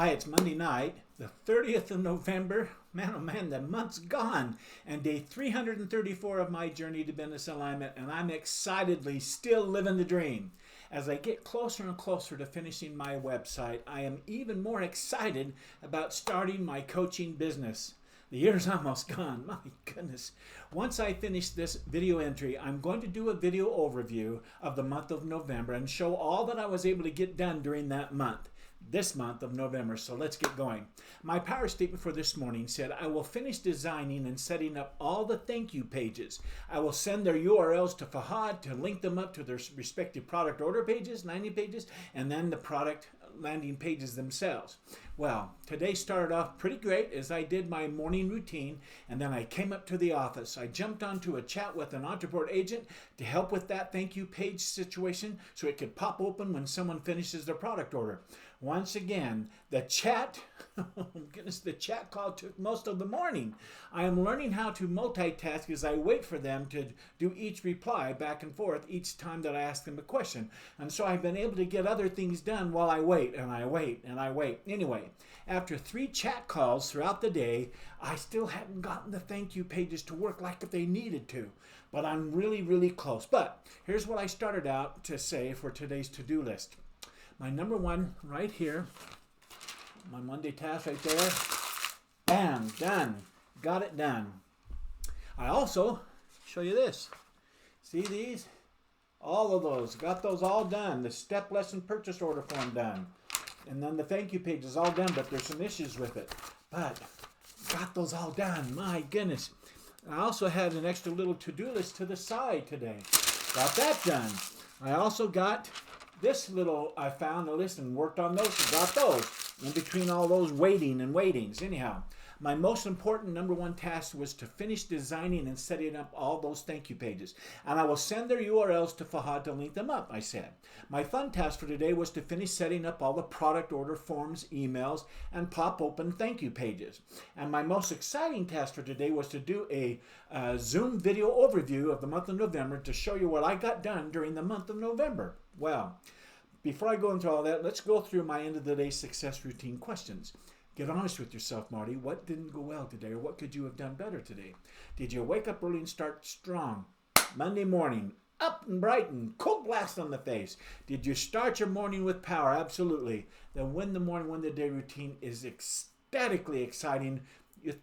Hi, it's Monday night, the 30th of November. Man, oh man, the month's gone. And day 334 of my journey to business alignment, and I'm excitedly still living the dream. As I get closer and closer to finishing my website, I am even more excited about starting my coaching business. The year's almost gone, my goodness. Once I finish this video entry, I'm going to do a video overview of the month of November and show all that I was able to get done during that month. This month of November. So let's get going. My power statement for this morning said, I will finish designing and setting up all the thank you pages. I will send their URLs to Fahad to link them up to their respective product order pages, landing pages, and then the product landing pages themselves. Well, today started off pretty great as I did my morning routine, and then I came up to the office. I jumped onto a chat with an Entreport agent to help with that thank you page situation so it could pop open when someone finishes their product order. Once again, the chat, oh goodness, the chat call took most of the morning. I am learning how to multitask as I wait for them to do each reply back and forth each time that I ask them a question. And so I've been able to get other things done while I wait and I wait and I wait. Anyway, after 3 chat calls throughout the day, I still hadn't gotten the thank you pages to work like if they needed to. But I'm really close. But here's what I started out to say for today's to-do list. My number one right here, my Monday task right there, bam, done, got it done. I also show you this. See these? All of those, got those all done. The step lesson purchase order form done. And then the thank you page is all done, but there's some issues with it. But got those all done, my goodness. I also had an extra little to-do list to the side today. Got that done. I also got this little, I found a list and worked on those and got those in between all those waiting and waitings. Anyhow, my most important number one task was to finish designing and setting up all those thank you pages. And I will send their URLs to Fahad to link them up, I said. My fun task for today was to finish setting up all the product order forms, emails, and pop open thank you pages. And my most exciting task for today was to do a Zoom video overview of the month of November to show you what I got done during the month of November. Well, before I go into all that, let's go through my end of the day success routine questions. Get honest with yourself, Marty. What didn't go well today, or what could you have done better today? Did you wake up early and start strong? Monday morning, up and bright and cold blast on the face. Did you start your morning with power? Absolutely. The win the morning, win the day routine is ecstatically exciting,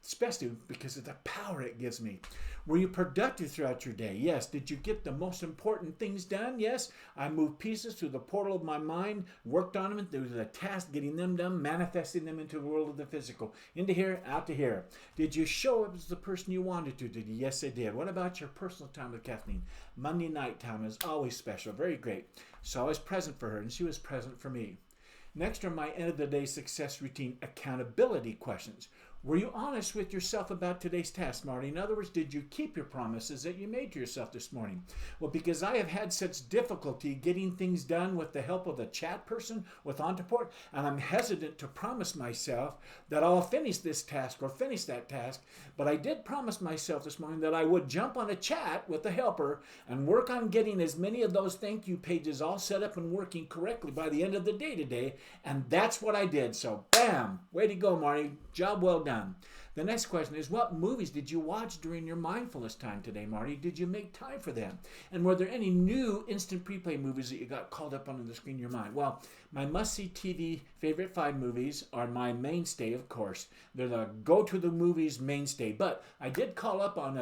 especially because of the power it gives me. Were you productive throughout your day? Yes. Did you get the most important things done? Yes. I moved pieces through the portal of my mind, worked on them, and there was a task getting them done, manifesting them into the world of the physical. Into here, out to here. Did you show up as the person you wanted to? Did you? Yes, I did. What about your personal time with Kathleen? Monday night time is always special. Very great. So I was present for her, and she was present for me. Next are my end of the day success routine accountability questions. Were you honest with yourself about today's task, Marty? In other words, did you keep your promises that you made to yourself this morning? Well, because I have had such difficulty getting things done with the help of the chat person with Entreport, and I'm hesitant to promise myself that I'll finish this task or finish that task, but I did promise myself this morning that I would jump on a chat with the helper and work on getting as many of those thank you pages all set up and working correctly by the end of the day today, and that's what I did. So, bam! Way to go, Marty. Job well done. The next question is, what movies did you watch during your mindfulness time today, Marty? Did you make time for them? And were there any new instant preplay movies that you got called up on the screen in your mind? Well, my must-see TV favorite 5 movies are my mainstay, of course. They're the go-to-the-movies mainstay. But I did call up on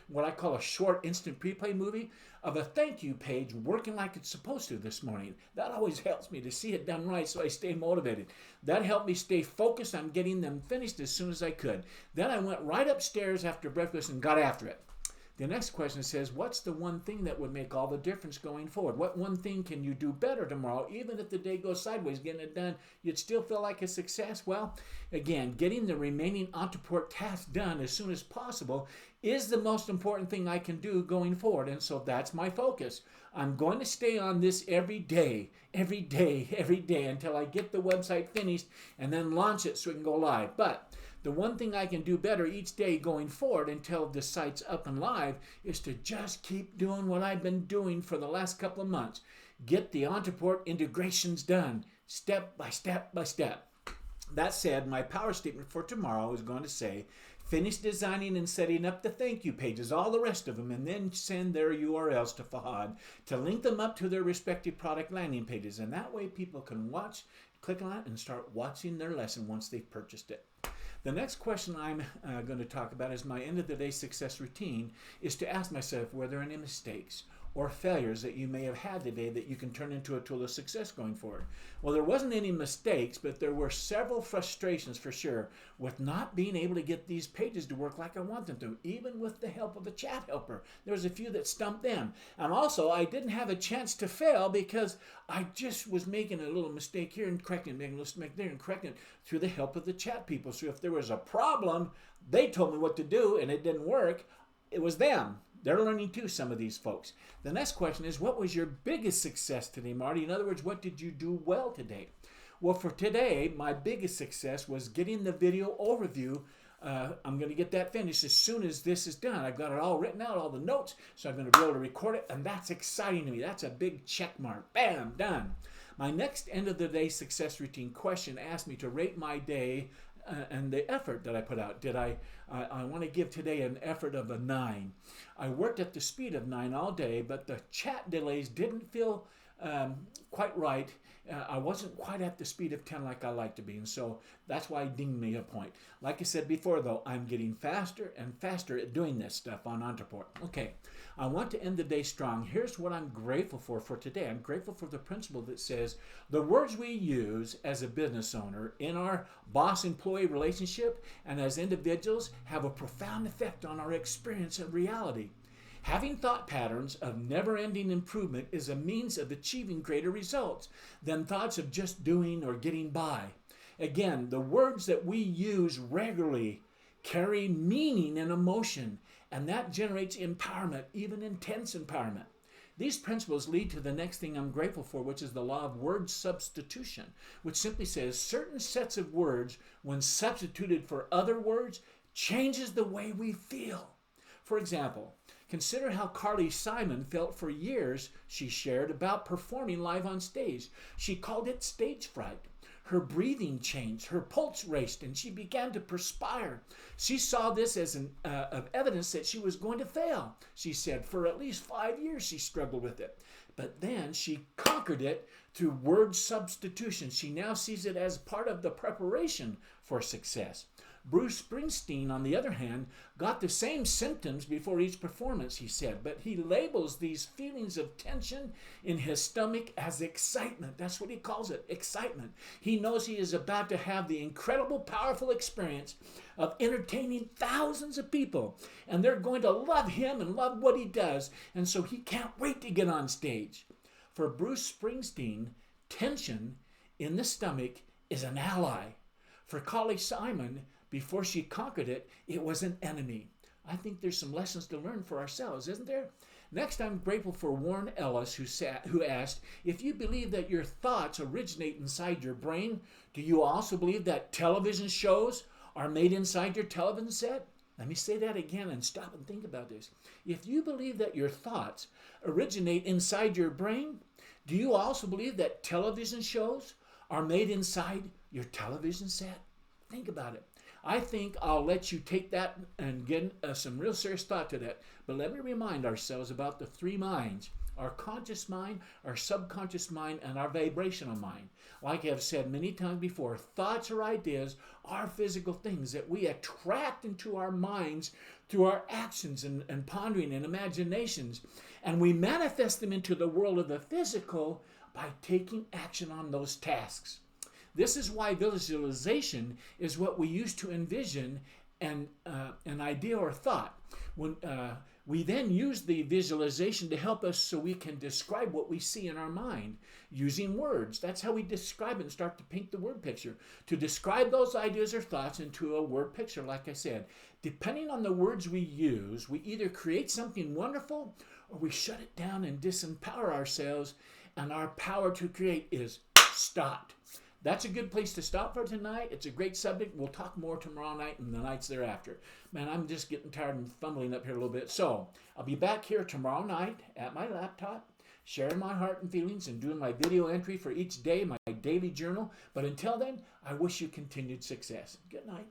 what I call a short instant preplay movie of a thank you page working like it's supposed to this morning. That always helps me to see it done right so I stay motivated. That helped me stay focused on getting them finished as soon as I could. Then I went right upstairs after breakfast and got after it. The next question says, what's the one thing that would make all the difference going forward? What one thing can you do better tomorrow? Even if the day goes sideways, getting it done, you'd still feel like a success? Well, again, getting the remaining Entreport tasks done as soon as possible is the most important thing I can do going forward. And so that's my focus. I'm going to stay on this every day until I get the website finished and then launch it so it can go live. But the one thing I can do better each day going forward until the site's up and live is to just keep doing what I've been doing for the last couple of months. Get the Entreport integrations done. step by step by step. That said, my power statement for tomorrow is going to say, finish designing and setting up the thank you pages, all the rest of them, and then send their URLs to Fahad to link them up to their respective product landing pages. And that way people can watch, click on it, and start watching their lesson once they've purchased it. The next question I'm going to talk about is my end of the day success routine is to ask myself, were there any mistakes or failures that you may have had today that you can turn into a tool of success going forward? Well, there wasn't any mistakes, but there were several frustrations for sure with not being able to get these pages to work like I want them to, even with the help of a chat helper. There was a few that stumped them. And also, I didn't have a chance to fail because I just was making a little mistake here and correcting it, making a little mistake there and correcting it through the help of the chat people. So if there was a problem, they told me what to do and it didn't work. It was them. They're learning too, some of these folks. The next question is, what was your biggest success today, Marty? In other words, what did you do well today? Well, for today, my biggest success was getting the video overview. I'm going to get that finished as soon as this is done. I've got it all written out, all the notes, so I'm going to be able to record it, and that's exciting to me. That's a big check mark. Bam, done. My next end of the day success routine question asked me to rate my day and the effort that I put out. I want to give today an effort of a 9. I worked at the speed of 9 all day, but the chat delays didn't feel quite right. I wasn't quite at the speed of 10 like I like to be, and so that's why I dinged me a point. Like I said before, though, I'm getting faster and faster at doing this stuff on Ontraport. Okay, I want to end the day strong. Here's what I'm grateful for today. I'm grateful for the principle that says the words we use as a business owner in our boss-employee relationship and as individuals have a profound effect on our experience of reality. Having thought patterns of never-ending improvement is a means of achieving greater results than thoughts of just doing or getting by. Again, the words that we use regularly carry meaning and emotion, and that generates empowerment, even intense empowerment. These principles lead to the next thing I'm grateful for, which is the law of word substitution, which simply says certain sets of words, when substituted for other words, changes the way we feel. For example, consider how Carly Simon felt for years, she shared, about performing live on stage. She called it stage fright. Her breathing changed, her pulse raced, and she began to perspire. She saw this as evidence that she was going to fail. She said for at least 5 years she struggled with it. But then she conquered it through word substitution. She now sees it as part of the preparation for success. Bruce Springsteen, on the other hand, got the same symptoms before each performance, he said, but he labels these feelings of tension in his stomach as excitement. That's what he calls it, excitement. He knows he is about to have the incredible, powerful experience of entertaining thousands of people, and they're going to love him and love what he does, and so he can't wait to get on stage. For Bruce Springsteen, tension in the stomach is an ally. For Carly Simon, before she conquered it, it was an enemy. I think there's some lessons to learn for ourselves, isn't there? Next, I'm grateful for Warren Ellis, who asked, if you believe that your thoughts originate inside your brain, do you also believe that television shows are made inside your television set? Let me say that again and stop and think about this. If you believe that your thoughts originate inside your brain, do you also believe that television shows are made inside your television set? Think about it. I think I'll let you take that and get some real serious thought to that. But let me remind ourselves about the 3 minds: our conscious mind, our subconscious mind, and our vibrational mind. Like I've said many times before, thoughts or ideas are physical things that we attract into our minds through our actions and pondering and imaginations. And we manifest them into the world of the physical by taking action on those tasks. This is why visualization is what we use to envision an idea or thought. When we then use the visualization to help us so we can describe what we see in our mind using words. That's how we describe it and start to paint the word picture. To describe those ideas or thoughts into a word picture, like I said. Depending on the words we use, we either create something wonderful or we shut it down and disempower ourselves, and our power to create is stopped. That's a good place to stop for tonight. It's a great subject. We'll talk more tomorrow night and the nights thereafter. Man, I'm just getting tired and fumbling up here a little bit. So I'll be back here tomorrow night at my laptop, sharing my heart and feelings and doing my video entry for each day, my daily journal. But until then, I wish you continued success. Good night.